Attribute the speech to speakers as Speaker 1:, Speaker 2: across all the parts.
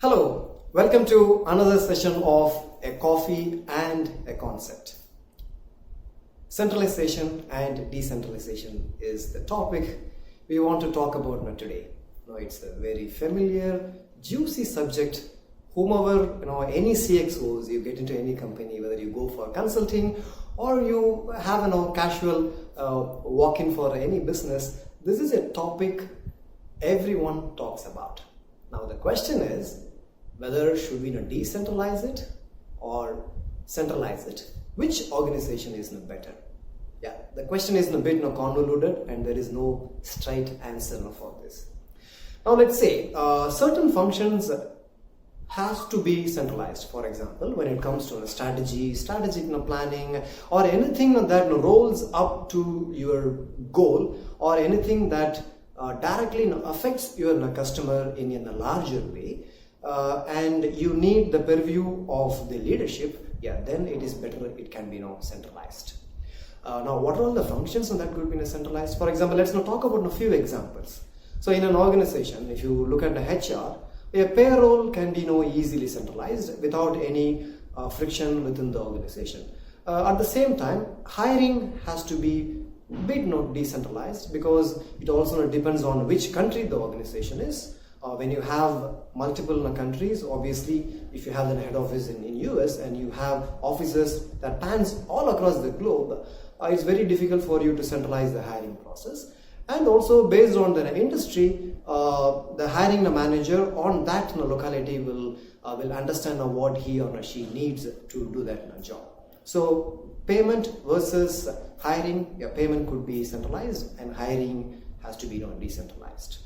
Speaker 1: Hello, welcome to another session of A Coffee and a Concept. Centralization and decentralization is the topic we want to talk about today. It's a very familiar, juicy subject. Whomever, any CXOs, you get into any company, whether you go for consulting or you have casual walk-in for any business, this is a topic everyone talks about. Now the question is, whether should we decentralize it or centralize it? Which organization is better? Yeah, the question is a bit convoluted and there is no straight answer for this. Now let's say certain functions has to be centralized. For example, when it comes to strategic planning, or anything that rolls up to your goal, or anything that directly affects your customer in a larger way, and you need the purview of the leadership, then it is better it can be centralized. Now, what are all the functions that could be centralized? For example, let's now talk about a few examples. So in an organization, if you look at the HR, a payroll can be easily centralized without any friction within the organization. At the same time, hiring has to be a bit decentralized, because it also depends on which country the organization is. When you have multiple countries, obviously, if you have the head office in US and you have offices that spans all across the globe, it's very difficult for you to centralize the hiring process. And also, based on the industry, the hiring manager on that locality will understand what he or she needs to do that job. So payment versus hiring, payment could be centralized and hiring has to be decentralized.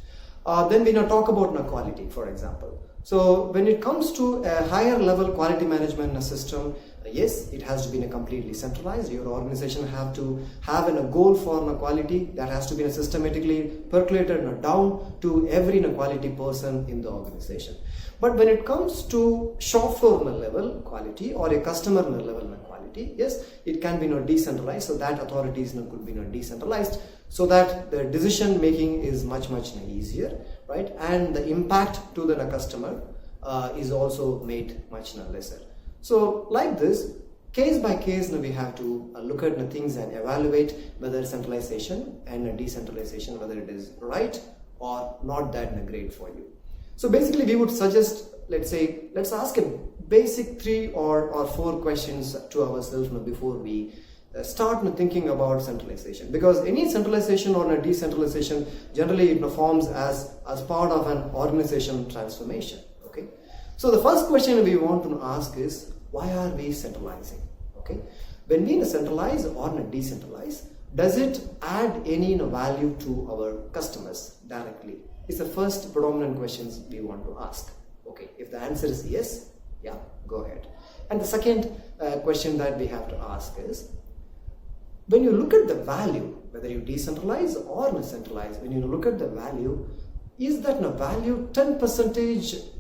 Speaker 1: Then we now talk about quality, for example. So when it comes to a higher level quality management system, yes, it has to be completely centralized. Your organization have to have a goal for quality that has to be systematically percolated down to every quality person in the organization. But when it comes to shop floor level quality or a customer level quality, yes, it can be decentralized. So that authorities could be decentralized, so that the decision making is much easier, right? And the impact to the customer is also made much lesser. So like this, case by case, we have to look at the things and evaluate whether centralization and decentralization, whether it is right or not that great for you. So basically, we would suggest, let's ask a basic 3 or 4 questions to ourselves before we start thinking about centralization. Because any centralization or a decentralization, generally it forms as part of an organization transformation. Okay. So the first question we want to ask is, why are we centralizing? Okay. When we centralize or decentralize, does it add any value to our customers directly? It's the first predominant questions we want to ask. Okay, if the answer is yes, go ahead. And the second question that we have to ask is, when you look at the value, whether you decentralize or centralize, when you look at the value, is that value 10%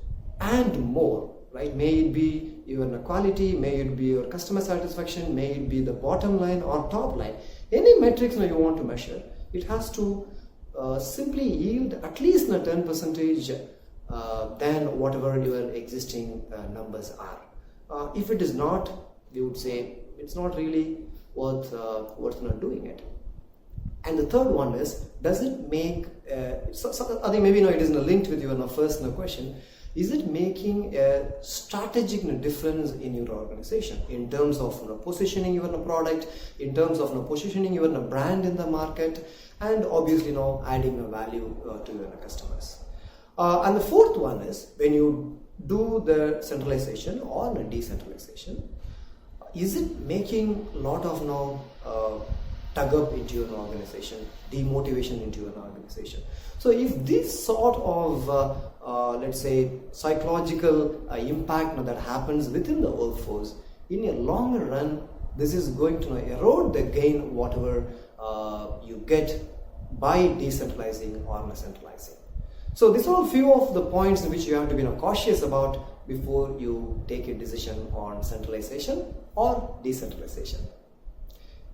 Speaker 1: and more, right? May it be your quality, may it be your customer satisfaction, may it be the bottom line or top line. Any metrics you want to measure, it has to simply yield at least 10% than whatever your existing numbers are. If it is not, we would say it's not really worth not doing it. And the third one is, does it make I think maybe it is linked with your first question. Is it making a strategic difference in your organization in terms of positioning your product, in terms of positioning your brand in the market, and obviously adding a value to your customers? And the fourth one is, when you do the centralization or decentralization, is it making a lot of tug up into your organization, demotivation into your organization? So if this sort of let's say psychological impact that happens within the workforce, in a longer run, this is going to erode the gain whatever you get by decentralizing or centralizing. So these are a few of the points in which you have to be cautious about before you take a decision on centralization or decentralization.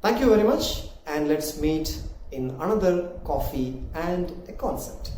Speaker 1: Thank you very much, and let's meet in another coffee and a concept.